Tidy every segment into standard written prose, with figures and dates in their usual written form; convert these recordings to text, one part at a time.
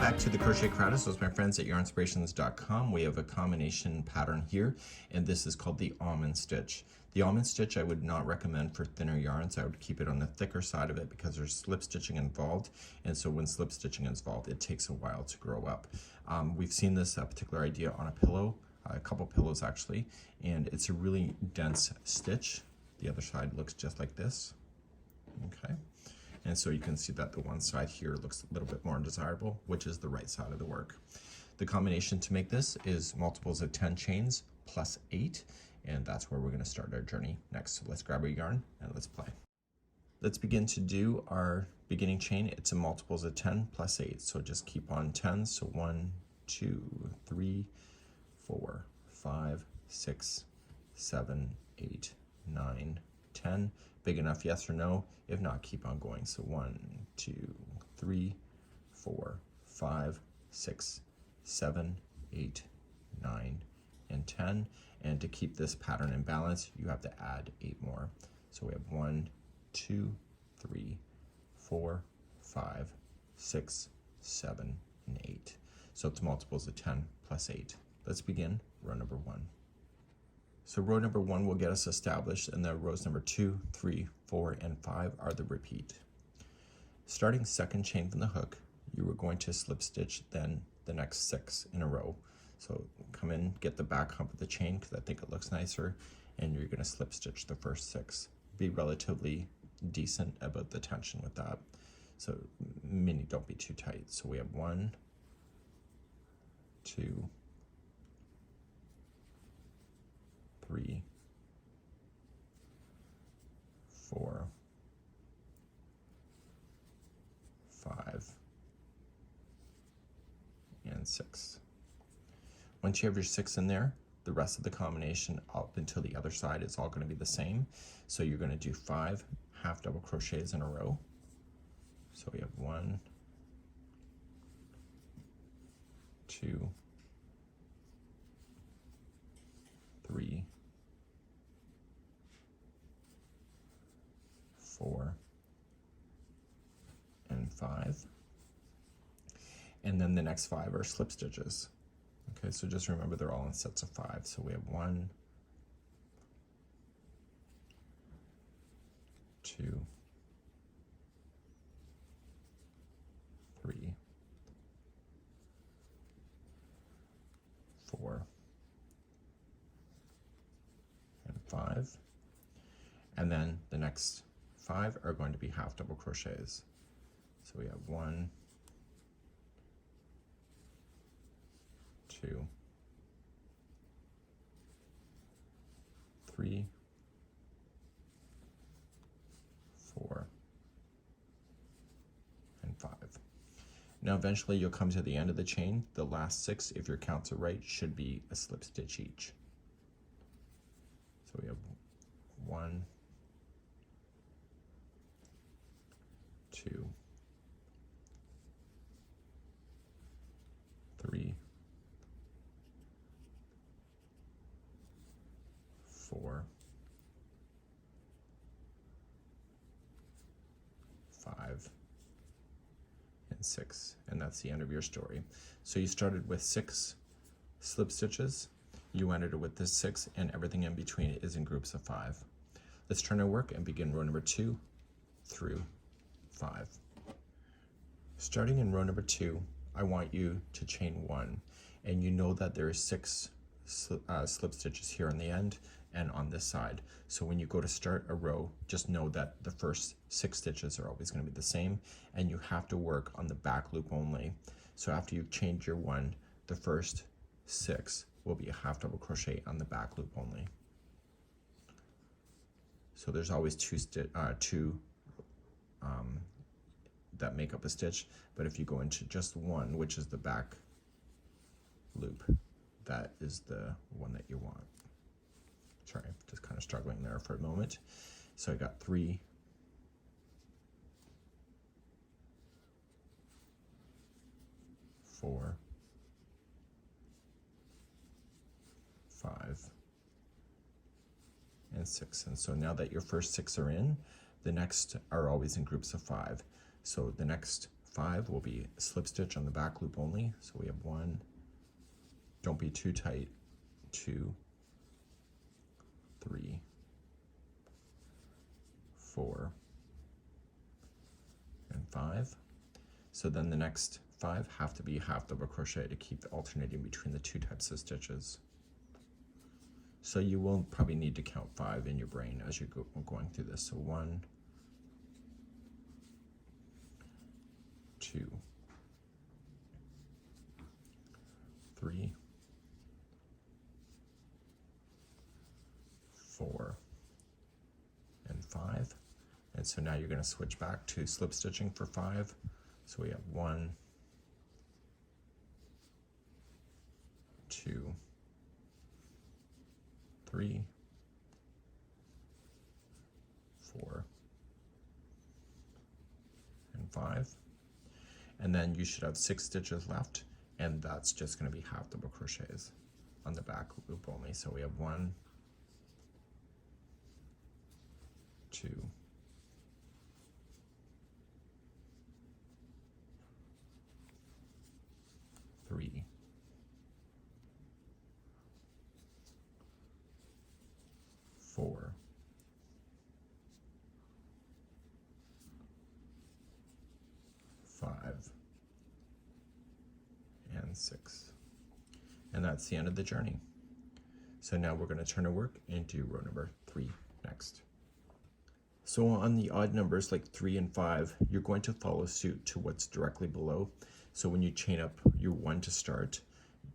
back to the Crochet Creatives with my friends at yarnspirations.com. We have a combination pattern here, and this is called the Almond Stitch. The Almond Stitch I would not recommend for thinner yarns. I would keep it on the thicker side of it because there's slip stitching involved, and so when slip stitching is involved, it takes a while to grow up. We've seen this particular idea on a pillow, a couple pillows actually, and it's a really dense stitch. The other side looks just like this. Okay. And so you can see that the one side here looks a little bit more undesirable, which is the right side of the work. The combination to make this is multiples of 10 chains plus 8, and that's where we're going to start our journey next. So let's grab our yarn and let's play. Let's begin to do our beginning chain. It's a multiples of 10 plus 8, so just keep on 10. So 1, 2, 3, 4, 5, 6, 7, 8, 9, 10. Big enough, yes or no? If not, keep on going. So 1, 2, 3, 4, 5, 6, 7, 8, 9, and 10. And to keep this pattern in balance, you have to add 8 more. So we have 1, 2, 3, 4, 5, 6, 7, and 8. So it's multiples of 10 plus 8. Let's begin row number 1. So row number 1 will get us established, and then rows number 2, 3, 4, and 5 are the repeat. Starting second chain from the hook, you are going to slip stitch then the next 6 in a row. So come in, get the back hump of the chain because I think it looks nicer, and you're going to slip stitch the first 6. Be relatively decent about the tension with that. So don't be too tight. So we have 1, 2, 3, 4, 5, and 6. Once you have your 6 in there, the rest of the combination up until the other side is all going to be the same. So you're going to do 5 half double crochets in a row. So we have 1, 2, 3, 4, and 5, and then the next 5 are slip stitches. Okay, so just remember they're all in sets of 5. So we have 1, 2, 3, 4, and 5, and then the next 5 are going to be half double crochets. So we have 1, 2, 3, 4, and 5. Now eventually you'll come to the end of the chain. The last 6, if your counts are right, should be a slip stitch each. So we have 1, 2, 3, 4, 5, and 6, and that's the end of your story. So you started with 6 slip stitches, you ended it with this 6, and everything in between is in groups of 5. Let's turn our work and begin row number 2 through 5. Starting in row number 2, I want you to chain 1, and you know that there are 6 slip stitches here on the end and on this side. So when you go to start a row, just know that the first 6 stitches are always going to be the same, and you have to work on the back loop only. So after you've chained your 1, the first 6 will be a half double crochet on the back loop only. So there's always two that make up a stitch, but if you go into just 1, which is the back loop, that is the one that you want. Sorry, just kind of struggling there for a moment. So I got 3, 4, 5, and 6. And so now that your first 6 are in, the next are always in groups of 5. So the next 5 will be slip stitch on the back loop only. So we have 1, don't be too tight, 2, 3, 4, and 5. So then the next 5 have to be half double crochet to keep alternating between the two types of stitches. So you will probably need to count 5 in your brain as you're going through this. So 1, 2, 3, 4, and 5. And so now you're going to switch back to slip stitching for 5. So we have 1, 2, 3, 4, and 5. And then you should have 6 stitches left, and that's just going to be half double crochets on the back loop only. So we have 1, 2, 3, 4, 5, and 6. And that's the end of the journey. So now we're going to turn our work into row number 3 next. So on the odd numbers like 3 and 5, you're going to follow suit to what's directly below. So when you chain up your 1 to start,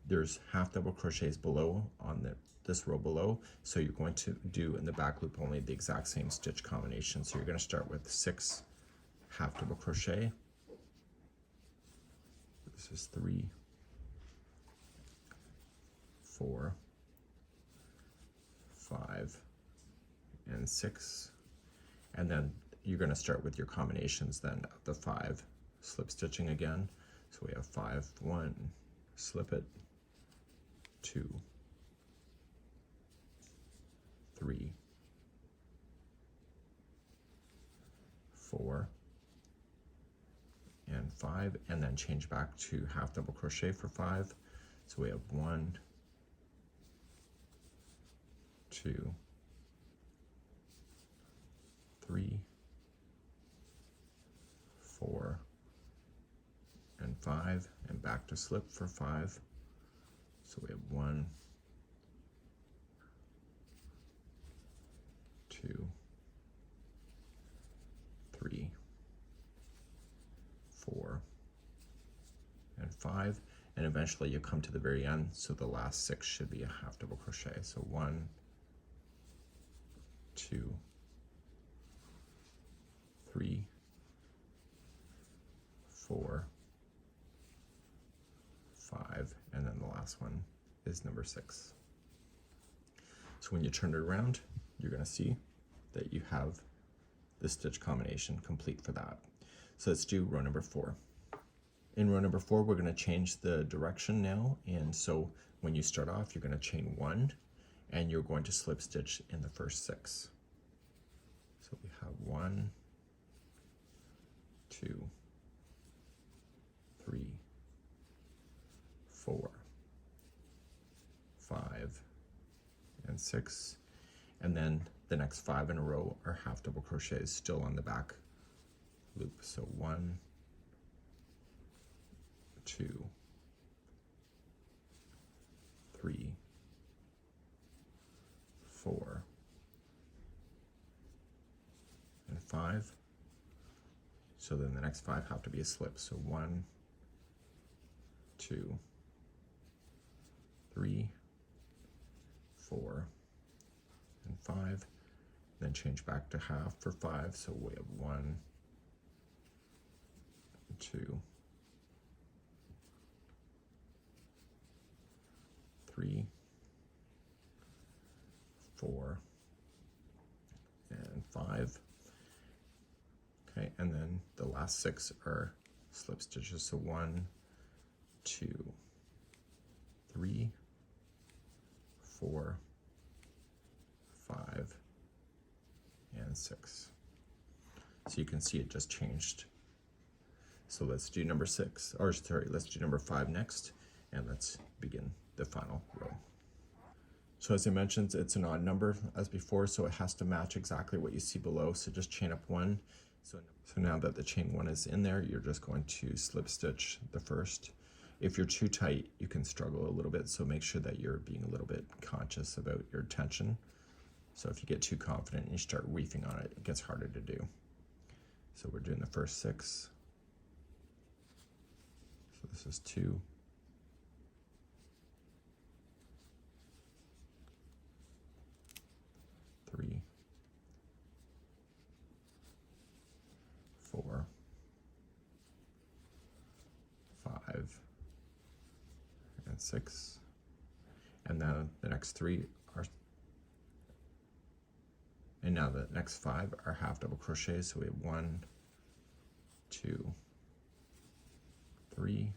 there's half double crochets below on this row below. So you're going to do in the back loop only the exact same stitch combination. So you're going to start with 6 half double crochet. This is 3, 4, 5, and 6. And then you're going to start with your combinations then of the 5 slip stitching again. So we have 5, 1, slip it, 2, 3, 4, and 5, and then change back to half double crochet for 5. So we have 1, 2, 3, 4, and 5, and back to slip for 5. So we have 1, 2, 3, 4, and 5, and eventually you come to the very end, so the last 6 should be a half double crochet. So 1, 2, 3, 4, 5, and then the last one is number 6. So when you turn it around, you're going to see that you have the stitch combination complete for that. So let's do row number 4. In row number 4, we're going to change the direction now, and so when you start off, you're going to chain 1, and you're going to slip stitch in the first 6. So we have 1, 2, 3, 4, 5, and 6, and then the next 5 in a row are half double crochets still on the back loop. So 1, 2, 3, 4, and 5. So then the next 5 have to be a slip. So 1, 2, 3, 4, and 5. Then change back to half for 5. So we have 1, 2, 3, 4, and 5. Okay, and then the last 6 are slip stitches. So 1, 2, 3, 4, 5, and 6. So you can see it just changed. So let's do number 6, or sorry, let's do number 5 next, and let's begin the final row. So as I mentioned, it's an odd number as before, so it has to match exactly what you see below. So just chain up 1. So now that the chain 1 is in there, you're just going to slip stitch the first. If you're too tight, you can struggle a little bit, so make sure that you're being a little bit conscious about your tension. So if you get too confident and you start reefing on it, it gets harder to do. So we're doing the first 6. So this is 2. 3, 4, 5, and 6. And now the next 3 are, and now the next 5 are half double crochets. So we have 1, 2, 3,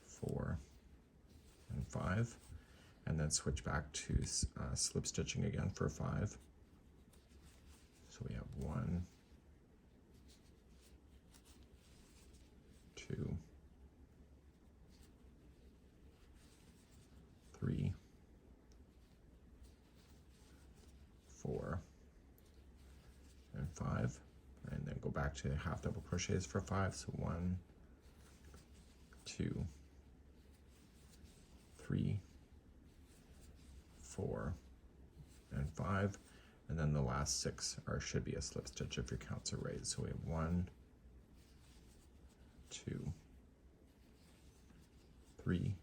4, and 5. And then switch back to slip stitching again for 5. So we have 1, 2, 3, 4, and 5. And then go back to half double crochets for 5. So 1, 2, 3, 4, and 5, and then the last 6 should be a slip stitch if your counts are right. So we have 1, 2, 3,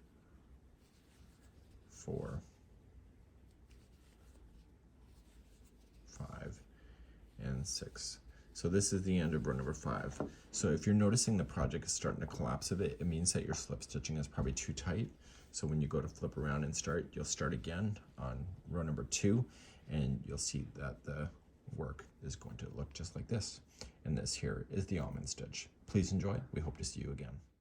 4, 5, and 6. So this is the end of row number 5. So if you're noticing the project is starting to collapse a bit, it means that your slip stitching is probably too tight. So when you go to flip around and start, you'll start again on row number 2, and you'll see that the work is going to look just like this. And this here is the almond stitch. Please enjoy. We hope to see you again.